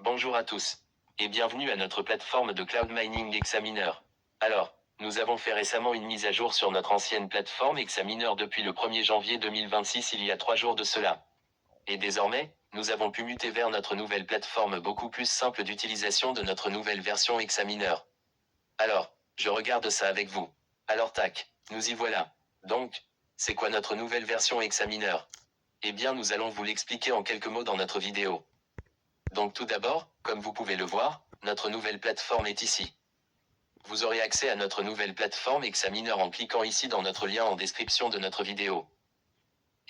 Bonjour à tous. Et bienvenue à notre plateforme de cloud mining Examiner. Alors, nous avons fait récemment une mise à jour sur notre ancienne plateforme Examiner depuis le 1er janvier 2026 il y a 3 jours de cela. Et désormais, nous avons pu muter vers notre nouvelle plateforme beaucoup plus simple d'utilisation de notre nouvelle version Examiner. Alors, je regarde ça avec vous. Alors tac, nous y voilà. Donc, c'est quoi notre nouvelle version Examiner? Eh bien nous allons vous l'expliquer en quelques mots dans notre vidéo. Donc tout d'abord, comme vous pouvez le voir, notre nouvelle plateforme est ici. Vous aurez accès à notre nouvelle plateforme Examiner en cliquant ici dans notre lien en description de notre vidéo.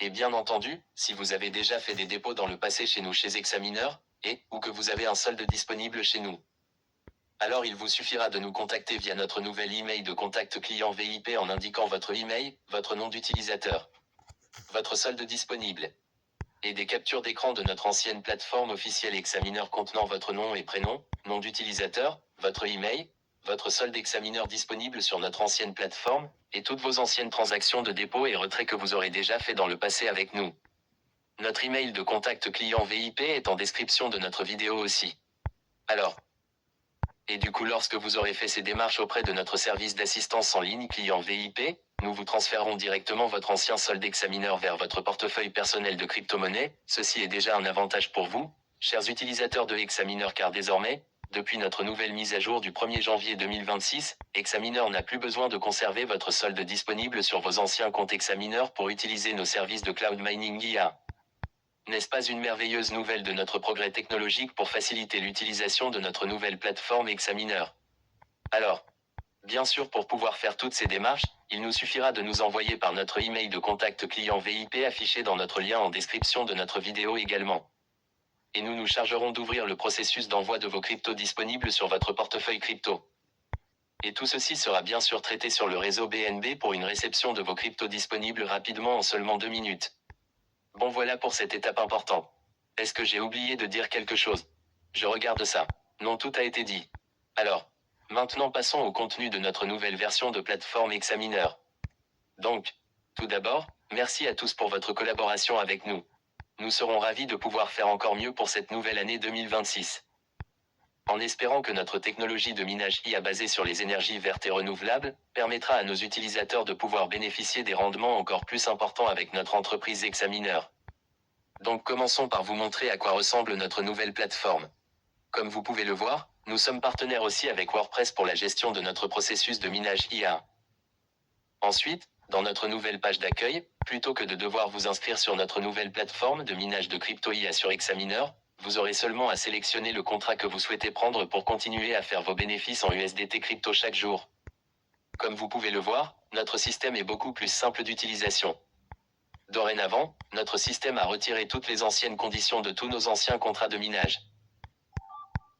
Et bien entendu, si vous avez déjà fait des dépôts dans le passé chez nous chez Examiner, ou que vous avez un solde disponible chez nous, alors il vous suffira de nous contacter via notre nouvel email de contact client VIP en indiquant votre email, votre nom d'utilisateur, votre solde disponible, et des captures d'écran de notre ancienne plateforme officielle Examiner contenant votre nom et prénom, nom d'utilisateur, votre email, votre solde Examiner disponible sur notre ancienne plateforme, et toutes vos anciennes transactions de dépôt et retrait que vous aurez déjà fait dans le passé avec nous. Notre email de contact client VIP est en description de notre vidéo aussi. Alors, et du coup lorsque vous aurez fait ces démarches auprès de notre service d'assistance en ligne client VIP, nous vous transférons directement votre ancien solde Examiner vers votre portefeuille personnel de crypto-monnaie. Ceci est déjà un avantage pour vous, chers utilisateurs de Examiner, car désormais, depuis notre nouvelle mise à jour du 1er janvier 2026, Examiner n'a plus besoin de conserver votre solde disponible sur vos anciens comptes Examiner pour utiliser nos services de cloud mining IA. N'est-ce pas une merveilleuse nouvelle de notre progrès technologique pour faciliter l'utilisation de notre nouvelle plateforme Examiner? Alors, bien sûr, pour pouvoir faire toutes ces démarches, il nous suffira de nous envoyer par notre email de contact client VIP affiché dans notre lien en description de notre vidéo également. Et nous nous chargerons d'ouvrir le processus d'envoi de vos cryptos disponibles sur votre portefeuille crypto. Et tout ceci sera bien sûr traité sur le réseau BNB pour une réception de vos cryptos disponibles rapidement en seulement 2 minutes. Bon, voilà pour cette étape importante. Est-ce que j'ai oublié de dire quelque chose? Je regarde ça. Non, tout a été dit. Alors, maintenant passons au contenu de notre nouvelle version de plateforme Examiner. Donc, tout d'abord, merci à tous pour votre collaboration avec nous. Nous serons ravis de pouvoir faire encore mieux pour cette nouvelle année 2026. En espérant que notre technologie de minage IA basée sur les énergies vertes et renouvelables permettra à nos utilisateurs de pouvoir bénéficier des rendements encore plus importants avec notre entreprise Examiner. Donc commençons par vous montrer à quoi ressemble notre nouvelle plateforme. Comme vous pouvez le voir, nous sommes partenaires aussi avec WordPress pour la gestion de notre processus de minage IA. Ensuite, dans notre nouvelle page d'accueil, plutôt que de devoir vous inscrire sur notre nouvelle plateforme de minage de crypto IA sur Examiner, vous aurez seulement à sélectionner le contrat que vous souhaitez prendre pour continuer à faire vos bénéfices en USDT crypto chaque jour. Comme vous pouvez le voir, notre système est beaucoup plus simple d'utilisation. Dorénavant, notre système a retiré toutes les anciennes conditions de tous nos anciens contrats de minage.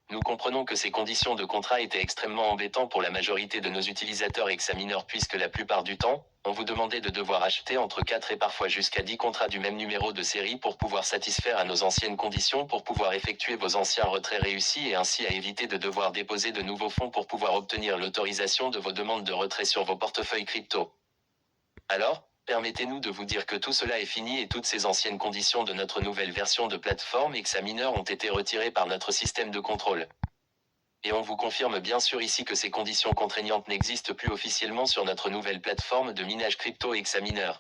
Nous comprenons que ces conditions de contrat étaient extrêmement embêtantes pour la majorité de nos utilisateurs Examiner puisque la plupart du temps, on vous demandait de devoir acheter entre 4 et parfois jusqu'à 10 contrats du même numéro de série pour pouvoir satisfaire à nos anciennes conditions pour pouvoir effectuer vos anciens retraits réussis et ainsi à éviter de devoir déposer de nouveaux fonds pour pouvoir obtenir l'autorisation de vos demandes de retrait sur vos portefeuilles crypto. Alors, permettez-nous de vous dire que tout cela est fini et toutes ces anciennes conditions de notre nouvelle version de plateforme Examiner ont été retirées par notre système de contrôle. Et on vous confirme bien sûr ici que ces conditions contraignantes n'existent plus officiellement sur notre nouvelle plateforme de minage crypto Examiner.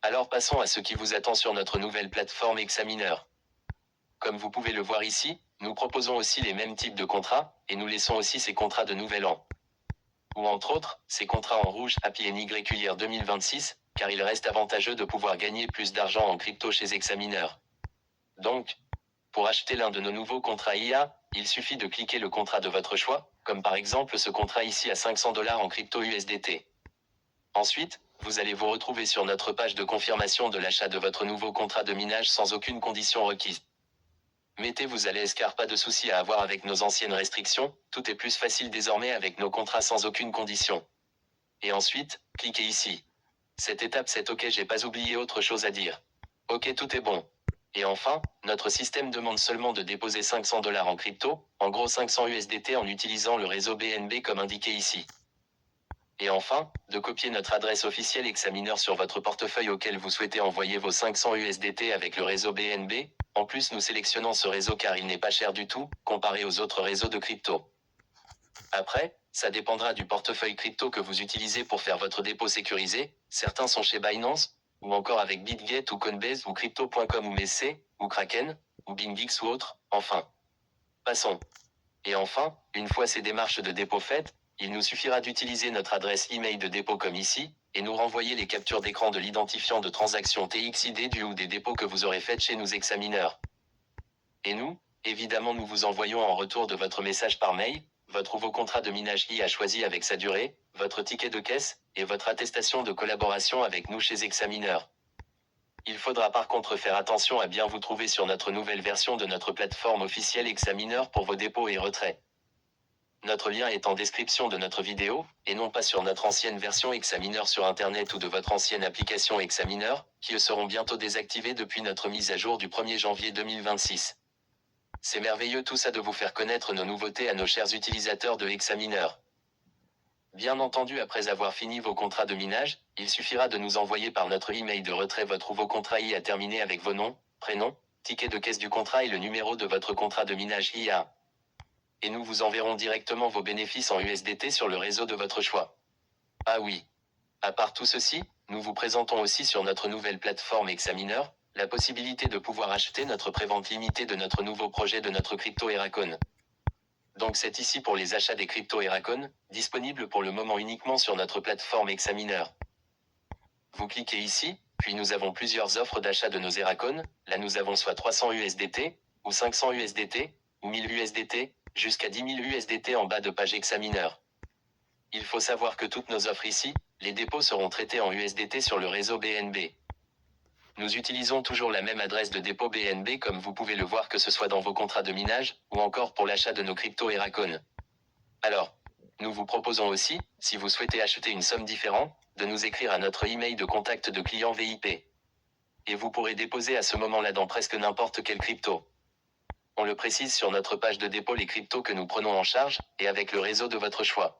Alors passons à ce qui vous attend sur notre nouvelle plateforme Examiner. Comme vous pouvez le voir ici, nous proposons aussi les mêmes types de contrats, et nous laissons aussi ces contrats de nouvel an. Ou entre autres, ces contrats en rouge Happy New Year 2026, car il reste avantageux de pouvoir gagner plus d'argent en crypto chez Examiner. Donc, pour acheter l'un de nos nouveaux contrats IA, il suffit de cliquer le contrat de votre choix, comme par exemple ce contrat ici à $500 en crypto USDT. Ensuite, vous allez vous retrouver sur notre page de confirmation de l'achat de votre nouveau contrat de minage sans aucune condition requise. Mettez-vous à l'aise car pas de souci à avoir avec nos anciennes restrictions, tout est plus facile désormais avec nos contrats sans aucune condition. Et ensuite, cliquez ici. Cette étape c'est OK, j'ai pas oublié autre chose à dire. OK, tout est bon. Et enfin, notre système demande seulement de déposer $500 en crypto, en gros 500 USDT en utilisant le réseau BNB comme indiqué ici. Et enfin, de copier notre adresse officielle Examineur sur votre portefeuille auquel vous souhaitez envoyer vos 500 USDT avec le réseau BNB. En plus, nous sélectionnons ce réseau car il n'est pas cher du tout, comparé aux autres réseaux de crypto. Après, ça dépendra du portefeuille crypto que vous utilisez pour faire votre dépôt sécurisé. Certains sont chez Binance, ou encore avec BitGet ou Coinbase ou Crypto.com ou Messé, ou Kraken, ou BingX ou autres. Enfin, passons. Et enfin, une fois ces démarches de dépôt faites, il nous suffira d'utiliser notre adresse email de dépôt comme ici, et nous renvoyer les captures d'écran de l'identifiant de transaction TXID du ou des dépôts que vous aurez faites chez nous examineurs. Et nous, évidemment nous vous envoyons en retour de votre message par mail, votre nouveau contrat de minage IA choisi avec sa durée, votre ticket de caisse, et votre attestation de collaboration avec nous chez Examineur. Il faudra par contre faire attention à bien vous trouver sur notre nouvelle version de notre plateforme officielle Examineur pour vos dépôts et retraits. Notre lien est en description de notre vidéo, et non pas sur notre ancienne version Examineur sur Internet ou de votre ancienne application Examineur, qui seront bientôt désactivées depuis notre mise à jour du 1er janvier 2026. C'est merveilleux tout ça de vous faire connaître nos nouveautés à nos chers utilisateurs de Examineur. Bien entendu, après avoir fini vos contrats de minage, il suffira de nous envoyer par notre email de retrait votre nouveau contrat IA terminé avec vos noms, prénoms, ticket de caisse du contrat et le numéro de votre contrat de minage IA. Et nous vous enverrons directement vos bénéfices en USDT sur le réseau de votre choix. Ah oui. À part tout ceci, nous vous présentons aussi sur notre nouvelle plateforme Examineur, la possibilité de pouvoir acheter notre prévente limitée de notre nouveau projet de notre crypto Heracon. Donc c'est ici pour les achats des crypto Heracon, disponible pour le moment uniquement sur notre plateforme Examineur. Vous cliquez ici, puis nous avons plusieurs offres d'achat de nos Heracon, là nous avons soit 300 USDT, ou 500 USDT, ou 1000 USDT, jusqu'à 10 000 USDT en bas de page Examineur. Il faut savoir que toutes nos offres ici, les dépôts seront traités en USDT sur le réseau BNB. Nous utilisons toujours la même adresse de dépôt BNB comme vous pouvez le voir que ce soit dans vos contrats de minage, ou encore pour l'achat de nos crypto Heracon. Alors, nous vous proposons aussi, si vous souhaitez acheter une somme différente, de nous écrire à notre email de contact de client VIP. Et vous pourrez déposer à ce moment-là dans presque n'importe quel crypto. On le précise sur notre page de dépôt les cryptos que nous prenons en charge, et avec le réseau de votre choix.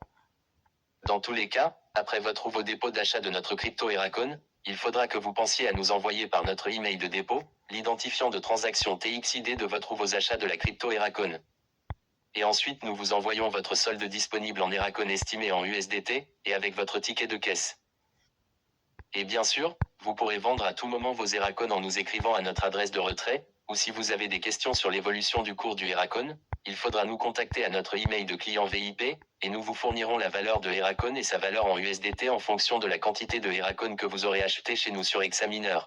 Dans tous les cas, après votre ou vos dépôts d'achat de notre crypto Heracon, il faudra que vous pensiez à nous envoyer par notre email de dépôt, l'identifiant de transaction TXID de votre ou vos achats de la crypto Heracon. Et ensuite nous vous envoyons votre solde disponible en Heracon estimé en USDT, et avec votre ticket de caisse. Et bien sûr, vous pourrez vendre à tout moment vos Heracon en nous écrivant à notre adresse de retrait, ou si vous avez des questions sur l'évolution du cours du Heracon, il faudra nous contacter à notre email de client VIP, et nous vous fournirons la valeur de Heracon et sa valeur en USDT en fonction de la quantité de Heracon que vous aurez acheté chez nous sur Examineur.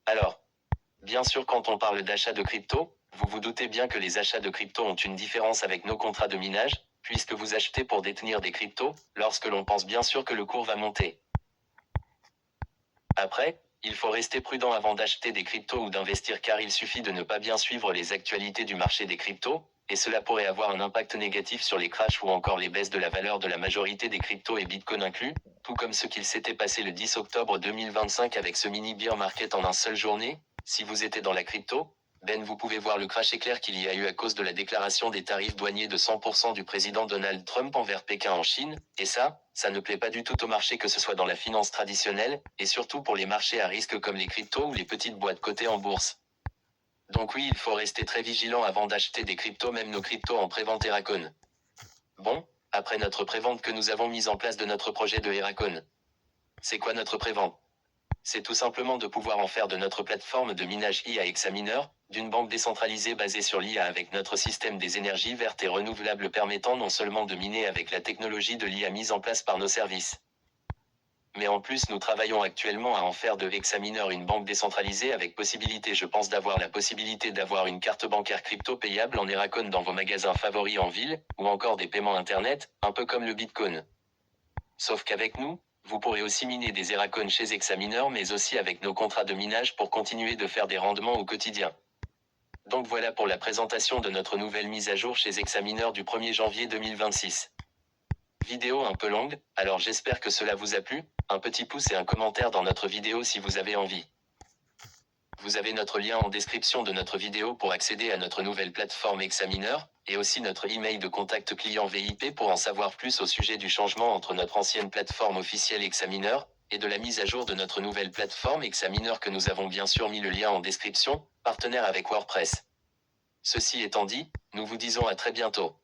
Alors, bien sûr quand on parle d'achat de crypto, vous vous doutez bien que les achats de crypto ont une différence avec nos contrats de minage, puisque vous achetez pour détenir des cryptos, lorsque l'on pense bien sûr que le cours va monter. Après, il faut rester prudent avant d'acheter des cryptos ou d'investir car il suffit de ne pas bien suivre les actualités du marché des cryptos, et cela pourrait avoir un impact négatif sur les crashs ou encore les baisses de la valeur de la majorité des cryptos et Bitcoin inclus, tout comme ce qu'il s'était passé le 10 octobre 2025 avec ce mini bear market en une seule journée. Si vous étiez dans la crypto, vous pouvez voir le crash éclair qu'il y a eu à cause de la déclaration des tarifs douaniers de 100% du président Donald Trump envers Pékin en Chine, et ça ne plaît pas du tout au marché que ce soit dans la finance traditionnelle, et surtout pour les marchés à risque comme les cryptos ou les petites boîtes cotées en bourse. Donc oui, il faut rester très vigilant avant d'acheter des cryptos, même nos cryptos en prévente Heracon. Bon, après notre prévente que nous avons mise en place de notre projet de Heracon. C'est quoi notre prévente ? C'est tout simplement de pouvoir en faire de notre plateforme de minage IA Examineur, d'une banque décentralisée basée sur l'IA avec notre système des énergies vertes et renouvelables permettant non seulement de miner avec la technologie de l'IA mise en place par nos services. Mais en plus nous travaillons actuellement à en faire de Examineur une banque décentralisée avec possibilité d'avoir la possibilité d'avoir une carte bancaire crypto payable en Heracon dans vos magasins favoris en ville, ou encore des paiements internet, un peu comme le Bitcoin. Sauf qu'avec nous, vous pourrez aussi miner des Heracon chez Examineur mais aussi avec nos contrats de minage pour continuer de faire des rendements au quotidien. Donc voilà pour la présentation de notre nouvelle mise à jour chez Examineur du 1er janvier 2026. Vidéo un peu longue, alors j'espère que cela vous a plu, un petit pouce et un commentaire dans notre vidéo si vous avez envie. Vous avez notre lien en description de notre vidéo pour accéder à notre nouvelle plateforme Examineur, et aussi notre email de contact client VIP pour en savoir plus au sujet du changement entre notre ancienne plateforme officielle Examineur, et de la mise à jour de notre nouvelle plateforme Examineur que nous avons bien sûr mis le lien en description, partenaire avec WordPress. Ceci étant dit, nous vous disons à très bientôt.